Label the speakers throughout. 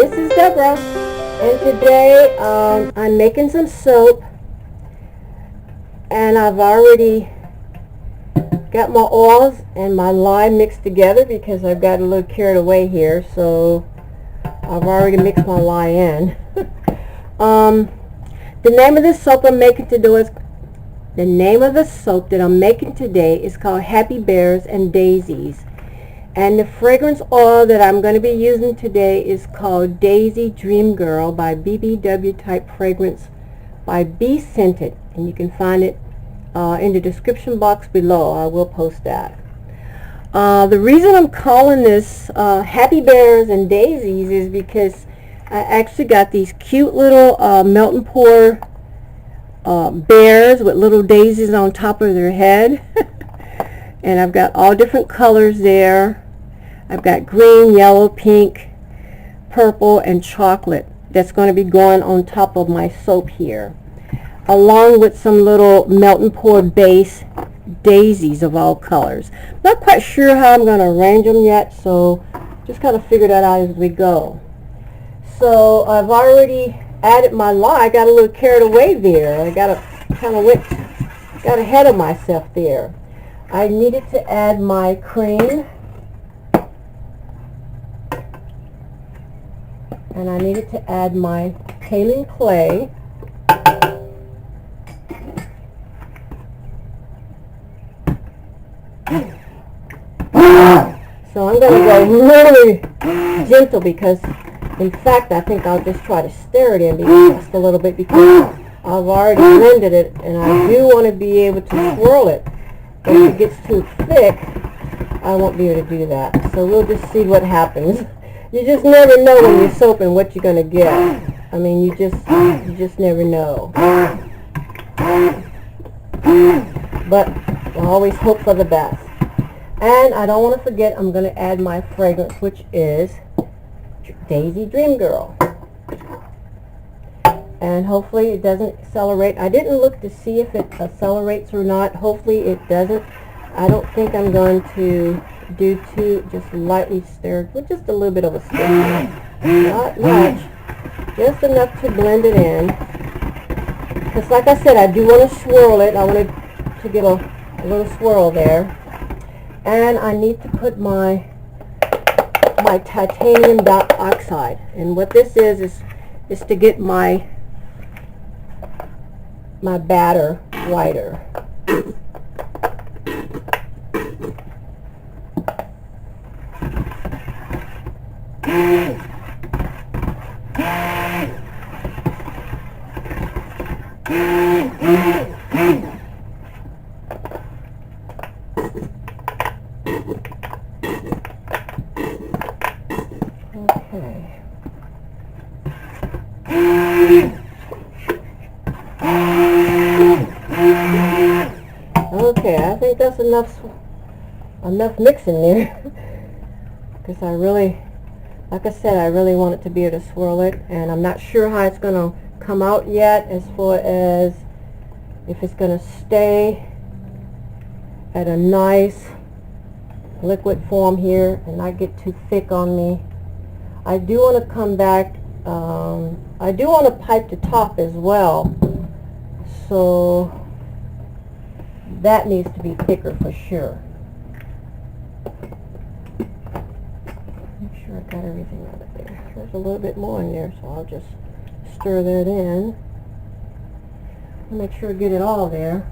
Speaker 1: This is Deborah, and today I'm making some soap, and I've already got my oils and my lye mixed together because I've got a little carried away here, so I've already mixed my lye in. The name of the soap I'm making today is called Happy Bears and Daisies. And the fragrance oil that I'm going to be using today is called Daisy Dreamgirl by BBW Type Fragrance by Bee Scented. And you can find it in the description box below. I will post that. The reason I'm calling this Happy Bears and Daisies is because I actually got these cute little melt and pour bears with little daisies on top of their head. And I've got all different colors there. I've got green, yellow, pink, purple, and chocolate that's going to be going on top of my soap here, along with some little melt and pour base daisies of all colors. Not quite sure how I'm going to arrange them yet, so just kind of figure that out as we go. So I've already added my lye. I got a little carried away there. I got ahead of myself there. I needed to add my cream, and I needed to add my kaolin clay, so I'm going to go really gentle because, in fact, I think I'll just try to stir it in just a little bit because I've already blended it, and I do want to be able to swirl it. If it gets too thick, I won't be able to do that. So we'll just see what happens. You just never know when you're soaping what you're going to get. I mean, you just never know. But I always hope for the best. And I don't want to forget, I'm going to add my fragrance, which is Daisy Dreamgirl. And hopefully it doesn't accelerate. I didn't look to see if it accelerates or not. Hopefully it doesn't. I don't think I'm going to do too, just lightly stir, with just a little bit of a stir. Not much. Just enough to blend it in. Because like I said, I do want to swirl it. I wanted to get a little swirl there. And I need to put my titanium dioxide. And what this is to get my batter whiter. Okay, I think that's enough mixing there. Because I really, like I said, I really want it to be able to swirl it, and I'm not sure how it's going to come out yet, as far as if it's going to stay at a nice liquid form here and not get too thick on me. I do want to come back, I do want to pipe the top as well, so that needs to be thicker for sure. Make sure I got everything out of there. There's a little bit more in there, so I'll just stir that in. Make sure I get it all there.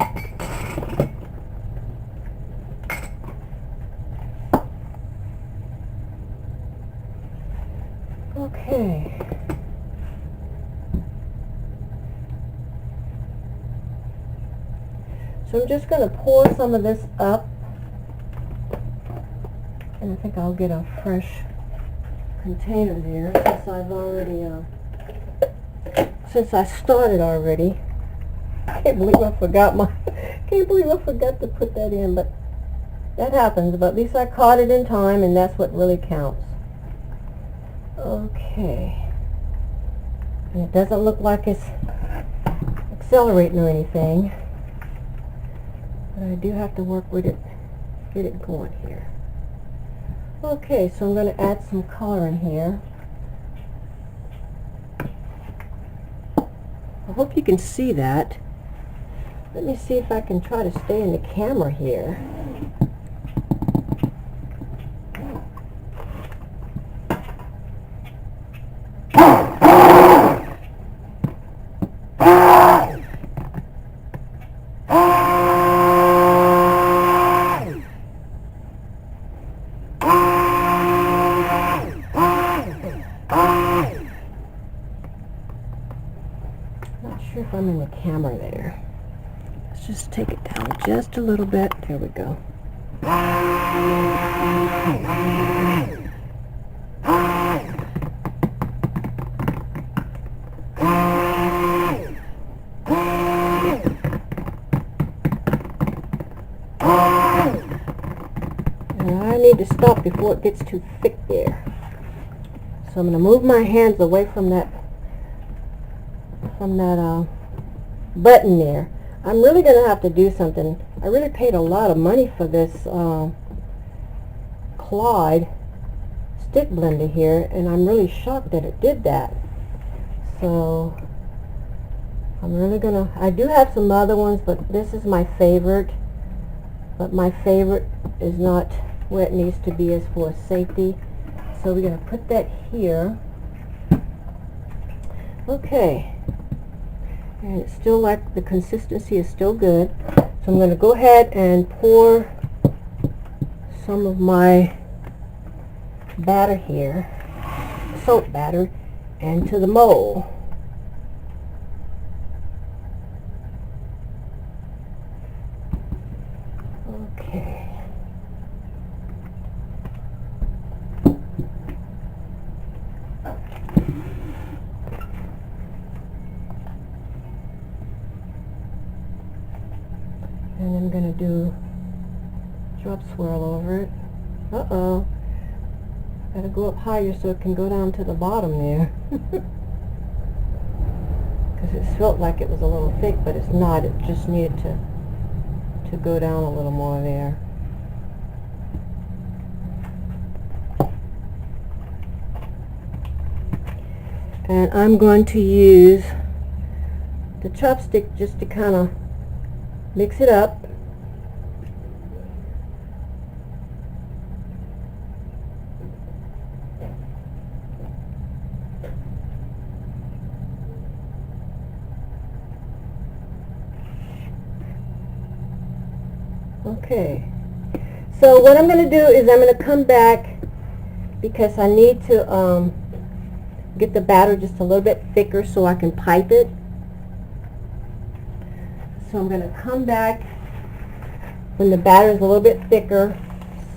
Speaker 1: Okay. So I'm just going to pour some of this up, and I think I'll get a fresh container there since I've already, since I started already. Can't believe I forgot to put that in, but that happens. But at least I caught it in time, and that's what really counts. Okay. And it doesn't look like it's accelerating or anything. But I do have to work with it, get it going here. Okay, so I'm going to add some color in here. hope you can see that. Let me see if I can try to stay in the camera here. Not sure if I'm in the camera there. Let's just take it down just a little bit. There we go. And I need to stop before it gets too thick there. So I'm going to move my hands away from that button there. I'm really going to have to do something. I really paid a lot of money for this Clyde stick blender here, and I'm really shocked that it did that. So I'm really going to, I do have some other ones, but this is my favorite. But my favorite is not where it needs to be as for safety. So we're going to put that here. Okay. And it's still like the consistency is still good. So I'm going to go ahead and pour some of my batter here, soap batter, into the mold. Okay. And I'm going to do drop swirl over it. Uh-oh. Got to go up higher so it can go down to the bottom there. Because it felt like it was a little thick, but it's not. It just needed to go down a little more there. And I'm going to use the chopstick just to kind of mix it up. Okay, so what I'm going to do is I'm going to come back because I need to get the batter just a little bit thicker so I can pipe it. So I'm going to come back when the batter is a little bit thicker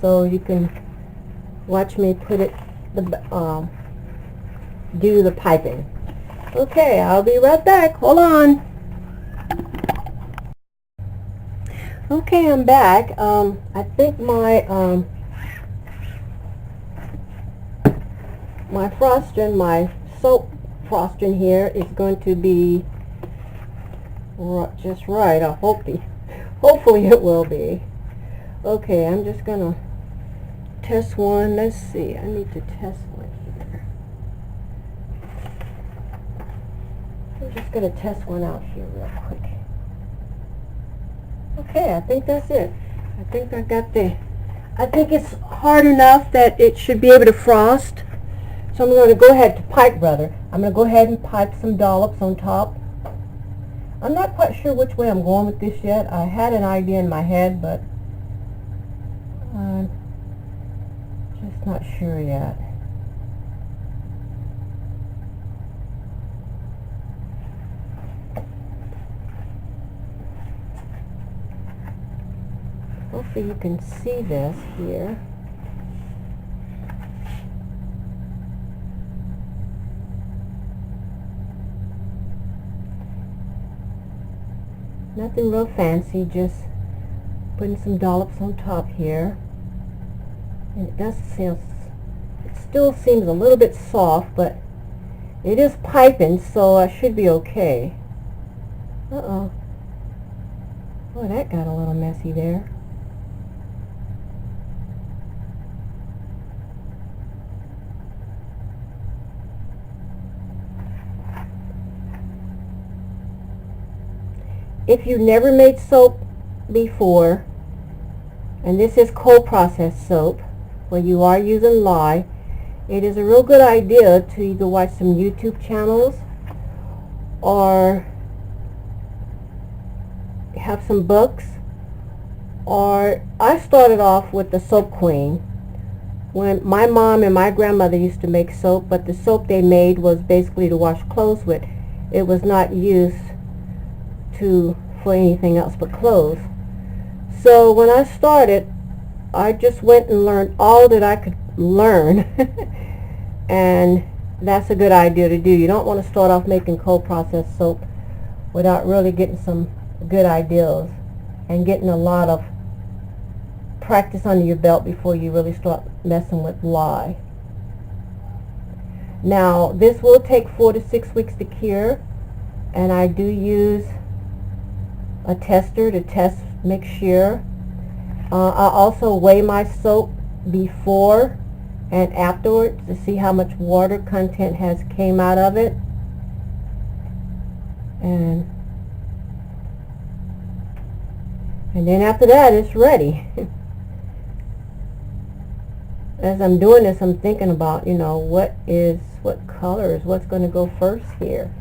Speaker 1: so you can watch me put it, do the piping. Okay, I'll be right back. Hold on. Okay, I'm back. I think my my frosting, my soap frosting here is going to be just right. Hopefully it will be. Okay, I'm just gonna test one. Let's see. I need to test one here. I'm just gonna test one out here real quick. Okay, I think that's it. I think I think it's hard enough that it should be able to frost. So I'm going to go ahead to pipe, rather. I'm going to go ahead and pipe some dollops on top. I'm not quite sure which way I'm going with this yet. I had an idea in my head, but I'm just not sure yet. Hopefully you can see this here. Nothing real fancy, just putting some dollops on top here. And it still seems a little bit soft, but it is piping, so I should be okay. Uh-oh. Oh, that got a little messy there. if you've never made soap before, and this is cold processed soap, where you are using lye, it is a real good idea to either watch some YouTube channels or have some books. Or I started off with the Soap Queen. When my mom and my grandmother used to make soap, but the soap they made was basically to wash clothes with. It was not used for anything else but clothes. So when I started, I just went and learned all that I could learn. And that's a good idea to do. You don't want to start off making cold processed soap without really getting some good ideas and getting a lot of practice under your belt before you really start messing with lye. Now, this will take 4 to 6 weeks to cure, and I do use a tester to test, make sure. I also weigh my soap before and afterwards to see how much water content has came out of it. And then after that, it's ready. As I'm doing this, I'm thinking about, what colors, what's going to go first here.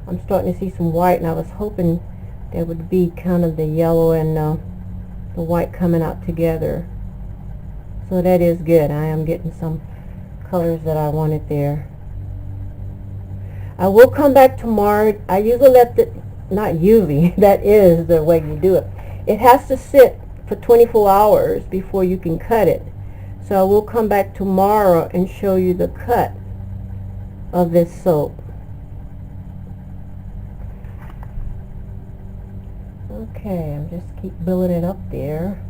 Speaker 1: I'm starting to see some white, and I was hoping there would be kind of the yellow and the white coming out together. So that is good. I am getting some colors that I wanted there. I will come back tomorrow. I usually let not usually, that is the way you do it. It has to sit for 24 hours before you can cut it. So I will come back tomorrow and show you the cut of this soap. Okay, I'm just keep building it up there.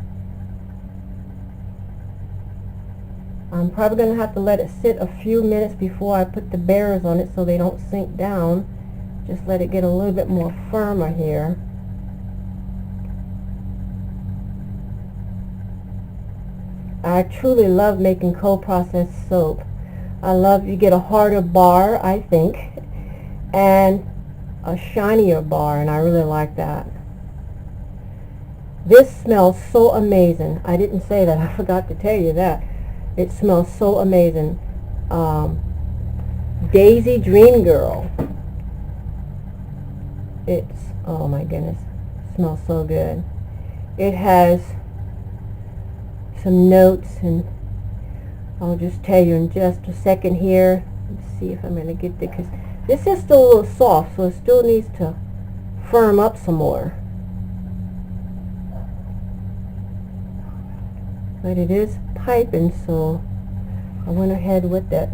Speaker 1: I'm probably going to have to let it sit a few minutes before I put the bears on it so they don't sink down. Just let it get a little bit more firmer here. I truly love making cold processed soap. I love you get a harder bar, I think, and a shinier bar, and I really like that. This smells so amazing. I didn't say that. I forgot to tell you that. It smells so amazing. Daisy Dreamgirl. It's, oh my goodness, it smells so good. It has some notes, and I'll just tell you in just a second here. Let's see if I'm going to get there, because this is still a little soft, so it still needs to firm up some more. But it is piping, so I went ahead with that.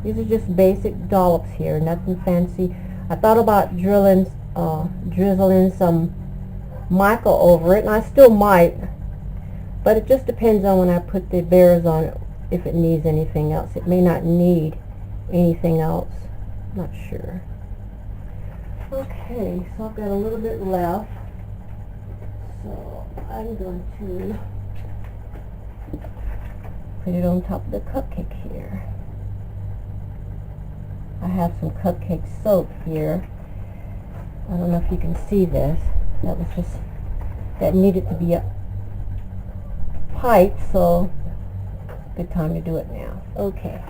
Speaker 1: These are just basic dollops here, nothing fancy. I thought about drizzling some mica over it, and I still might, but it just depends on when I put the bears on it, if it needs anything else. It may not need anything else. I'm not sure. Okay, so I've got a little bit left, so I'm going to put it on top of the cupcake here. I have some cupcake soap here. I don't know if you can see this. That needed to be a pipe, so good time to do it now. Okay.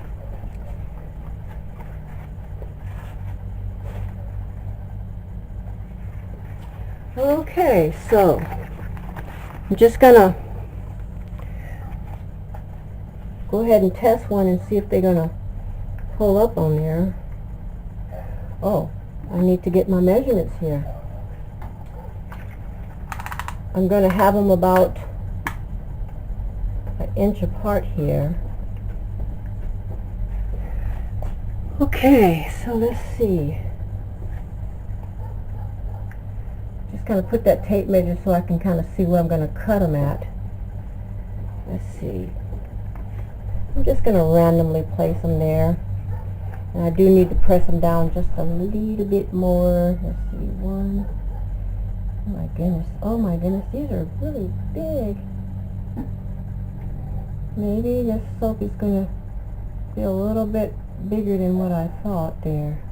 Speaker 1: Okay, so I'm just gonna go ahead and test one and see if they're gonna pull up on there. Oh, I need to get my measurements here. I'm going to have them about an inch apart here. Okay, so let's see. Just going to put that tape measure so I can kind of see where I'm going to cut them at. Let's see. I'm just going to randomly place them there. And I do need to press them down just a little bit more. Let's see, one. Oh my goodness, these are really big. Maybe this soap is going to be a little bit bigger than what I thought there.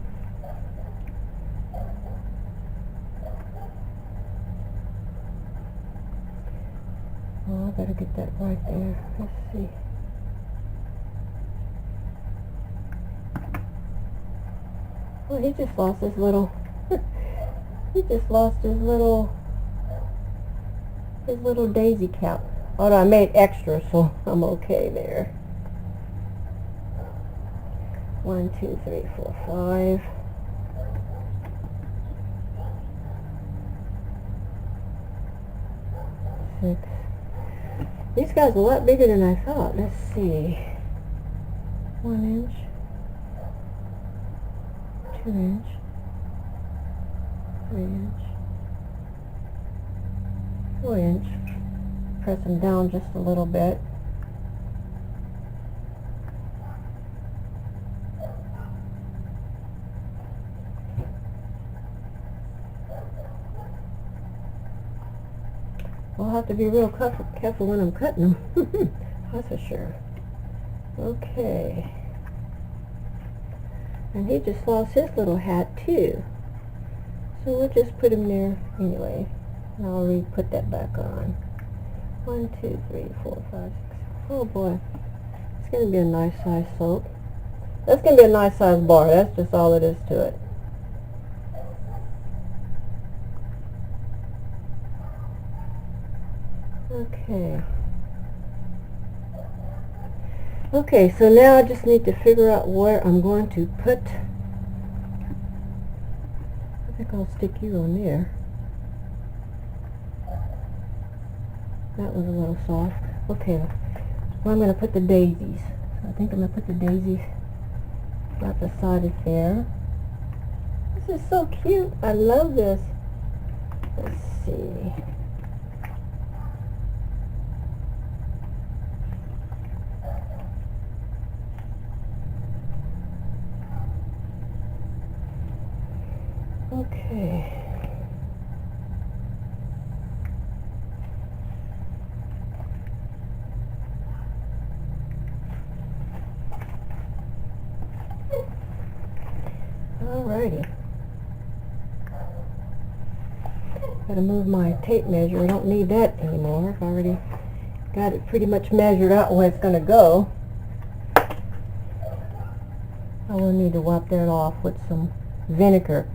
Speaker 1: better get that right there. Let's see. Oh, he just lost his little, he just lost his little daisy cap. Oh no, I made extra, so I'm okay there. 1, 2, 3, 4, 5. 6. These guys are a lot bigger than I thought. Let's see. 1 inch. 2 inch. 3 inch. 4 inch. Press them down just a little bit. I'll have to be real careful when I'm cutting them. That's for sure. Okay. And he just lost his little hat too. So we'll just put him there anyway. And I'll re-put that back on. 1, 2, 3, 4, 5, 6. Oh boy. It's going to be a nice size soap. That's going to be a nice size bar. That's just all it is to it. Okay. Okay, so now I just need to figure out where I'm going to put. I think I'll stick you on there. That was a little soft. Okay, well, I'm going to put the daisies. So I think I'm going to put the daisies right beside it there. This is so cute. I love this. Let's see. Okay. Alrighty. Gotta move my tape measure. I don't need that anymore. I've already got it pretty much measured out where it's gonna go. I will need to wipe that off with some vinegar.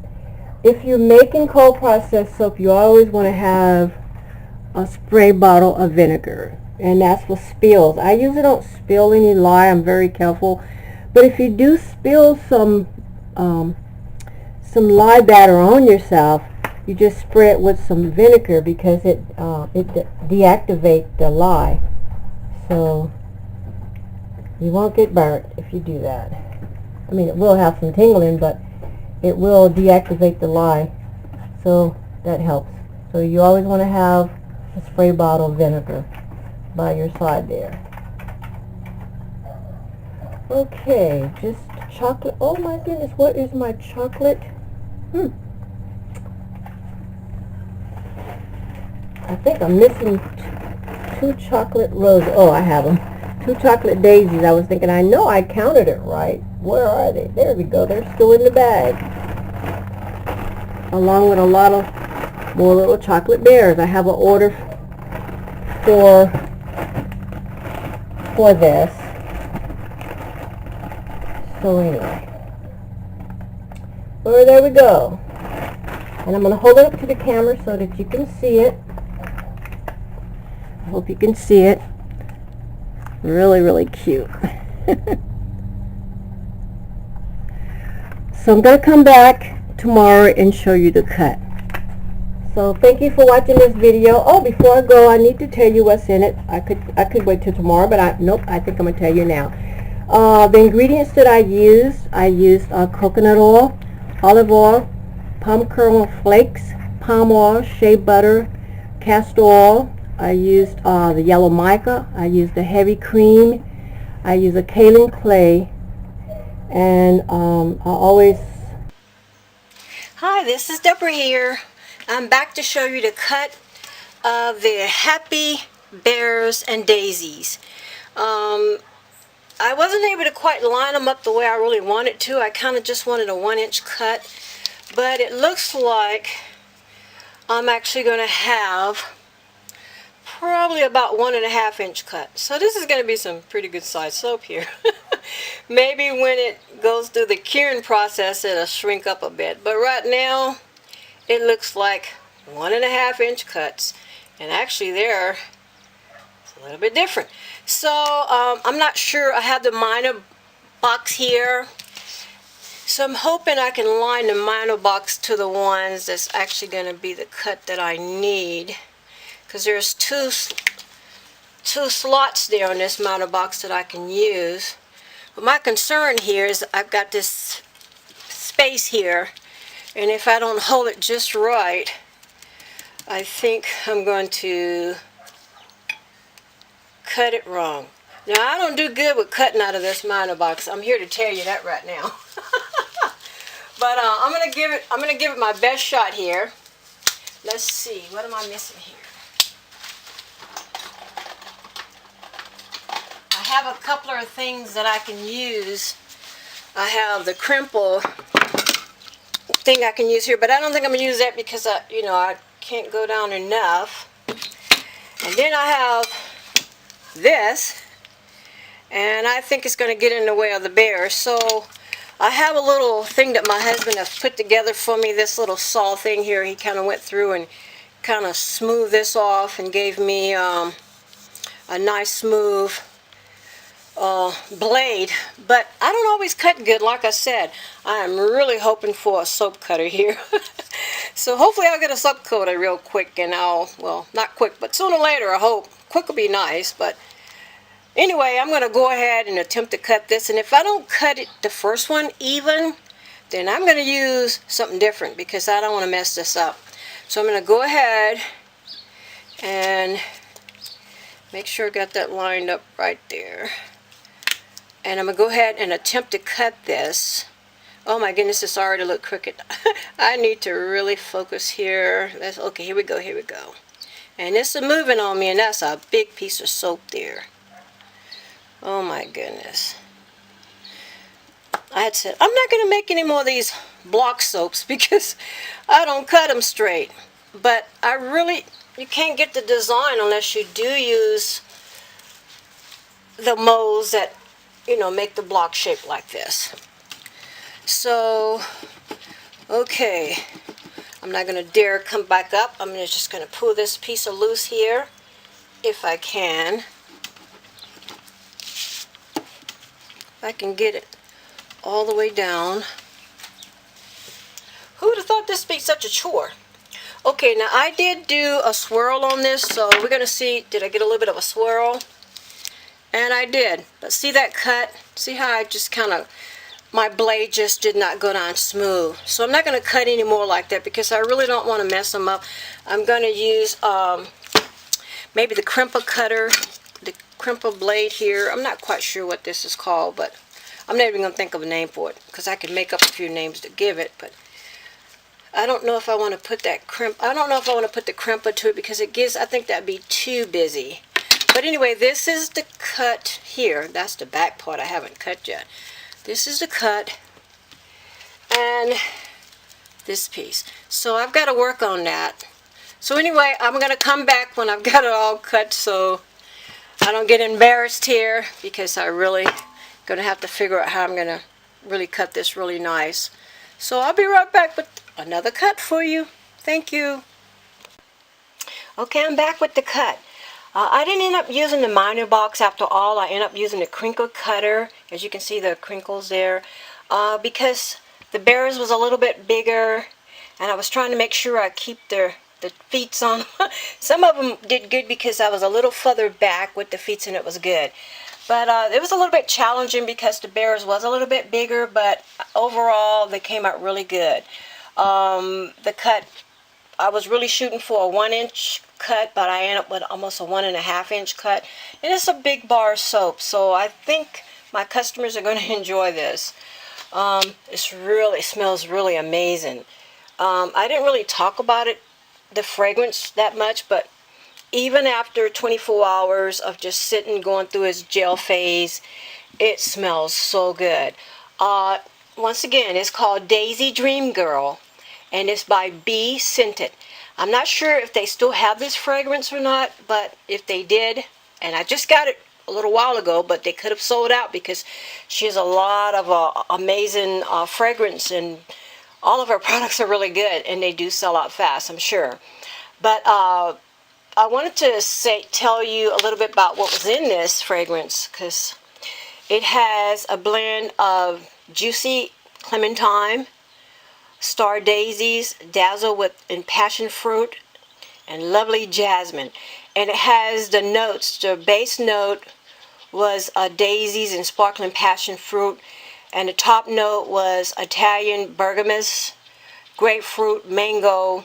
Speaker 1: If you're making cold processed soap, you always want to have a spray bottle of vinegar, and that's for spills. I usually don't spill any lye. I'm very careful, but if you do spill some lye batter on yourself, you just spray it with some vinegar because it deactivates the lye, so you won't get burnt if you do that. I mean, it will have some tingling, but it will deactivate the lye, so that helps. So you always want to have a spray bottle of vinegar by your side there. Okay, just chocolate. Oh my goodness, what is my chocolate? I think I'm missing 2 chocolate roses. Oh, I have them. 2 chocolate daisies. I was thinking, I know I counted it right. Where are they? There we go. They're still in the bag. Along with a lot of more little chocolate bears. I have an order for this. So anyway. Well, there we go. And I'm going to hold it up to the camera so that you can see it. I hope you can see it. Really, really cute. So I'm going to come back tomorrow and show you the cut. So thank you for watching this video. Oh, before I go, I need to tell you what's in it. I could wait till tomorrow, but nope, I think I'm going to tell you now. The ingredients that I used coconut oil, olive oil, palm kernel flakes, palm oil, shea butter, castor oil. I used the yellow mica. I used the heavy cream. I used a kaolin clay. And I always... Hi, this is Deborah here. I'm back to show you the cut of the Happy Bears and Daisies. I wasn't able to quite line them up the way I really wanted to. I kind of just wanted a 1-inch cut. But it looks like I'm actually going to have
Speaker 2: probably about 1.5 inch cut. So this is going to be some pretty good size soap here. Maybe when it goes through the curing process, it'll shrink up a bit. But right now, it looks like 1.5 inch cuts. And actually they're a little bit different. So I'm not sure. I have the minor box here. So I'm hoping I can line the minor box to the ones that's actually going to be the cut that I need. Because there's two slots there on this minor box that I can use. But my concern here is I've got this space here. And if I don't hold it just right, I think I'm going to cut it wrong. Now, I don't do good with cutting out of this minor box. I'm here to tell you that right now. But I'm gonna give it my best shot here. Let's see, what am I missing here? I have a couple of things that I can use. I have the crimple thing I can use here, but I don't think I'm gonna use that because I can't go down enough. And then I have this, and I think it's going to get in the way of the bear. So I have a little thing that my husband has put together for me, this little saw thing here. He kind of went through and kind of smoothed this off and gave me a nice smooth blade. But I don't always cut good, like I said. I am really hoping for a soap cutter here. So hopefully I'll get a soap cutter real quick, and well, not quick, but sooner or later, I hope. Quick will be nice, but anyway, I'm going to go ahead and attempt to cut this, and if I don't cut it, the first one even, then I'm going to use something different because I don't want to mess this up. So I'm going to go ahead and make sure I got that lined up right there. And I'm going to go ahead and attempt to cut this. Oh my goodness, it's already look crooked. I need to really focus here. Okay, here we go, here we go. And this is moving on me, and that's a big piece of soap there. Oh my goodness. I had said, I'm not going to make any more of these block soaps because I don't cut them straight. But you can't get the design unless you do use the molds that, make the block shape like this. So, okay. I'm not going to dare come back up. I'm just going to pull this piece of loose here, if I can. If I can get it all the way down. Who would have thought this would be such a chore? Okay, now I did do a swirl on this, so we're going to see, did I get a little bit of a swirl? And I did. But see that cut? See how I just kind of, my blade just did not go down smooth. So I'm not going to cut any more like that because I really don't want to mess them up. I'm going to use maybe the crimper cutter, the crimper blade here. I'm not quite sure what this is called, but I'm not even going to think of a name for it because I can make up a few names to give it. But I don't know if I want to put that I don't know if I want to put the crimper to it because it gives, I think that'd be too busy. But anyway, this is the cut here. That's the back part I haven't cut yet. This is the cut, and this piece. So I've got to work on that. So anyway, I'm going to come back when I've got it all cut so I don't get embarrassed here because I really going to have to figure out how I'm going to really cut this really nice. So I'll be right back with another cut for you. Thank you. Okay, I'm back with the cut. I didn't end up using the minor box after all. I ended up using the crinkle cutter, as you can see the crinkles there, because the bears was a little bit bigger, and I was trying to make sure I keep the feet on. Some of them did good because I was a little further back with the feet, and it was good. But it was a little bit challenging because the bears was a little bit bigger, but overall they came out really good. The cut, I was really shooting for a 1 inch cut, but I ended up with almost a 1.5 inch cut, and it's a big bar soap, so I think my customers are going to enjoy this. It smells really amazing. I didn't really talk about it, the fragrance, that much, but even after 24 hours of just sitting going through its gel phase, it smells so good. Once again, it's called Daisy Dreamgirl. and it's by Bee Scented. I'm not sure if they still have this fragrance or not, but if they did, and I just got it a little while ago, but they could have sold out because she has a lot of amazing fragrance, and all of her products are really good, and they do sell out fast, I'm sure. But I wanted to tell you a little bit about what was in this fragrance, because it has a blend of juicy clementine, star daisies, dazzle with and passion fruit, and lovely jasmine. And it has the notes. The base note was daisies and sparkling passion fruit, and the top note was Italian bergamot, grapefruit, mango,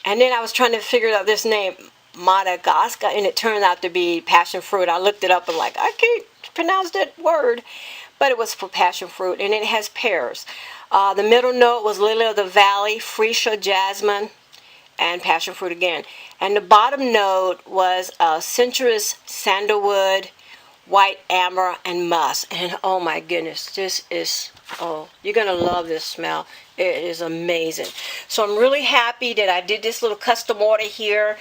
Speaker 2: and then I was trying to figure out this name, Madagascar, and it turned out to be passion fruit. I looked it up and like, I can't pronounce that word, but it was for passion fruit, and it has pears. The middle note was lily of the valley, freesia, jasmine, and passion fruit again. And the bottom note was citrus, sandalwood, white amber, and musk. And oh my goodness, this is, oh, you're gonna love this smell. It is amazing. So I'm really happy that I did this little custom order here,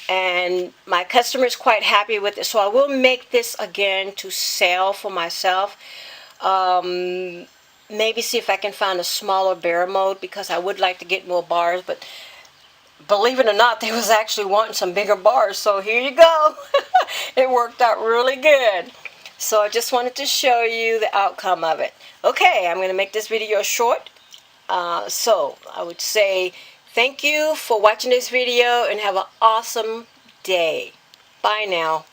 Speaker 2: and my customer is quite happy with it. So I will make this again to sell for myself. Maybe see if I can find a smaller barrel mode, because I would like to get more bars, but believe it or not, they was actually wanting some bigger bars, so here you go. It worked out really good. So I just wanted to show you the outcome of it. Okay, I'm going to make this video short. So I would say thank you for watching this video, and have an awesome day. Bye now.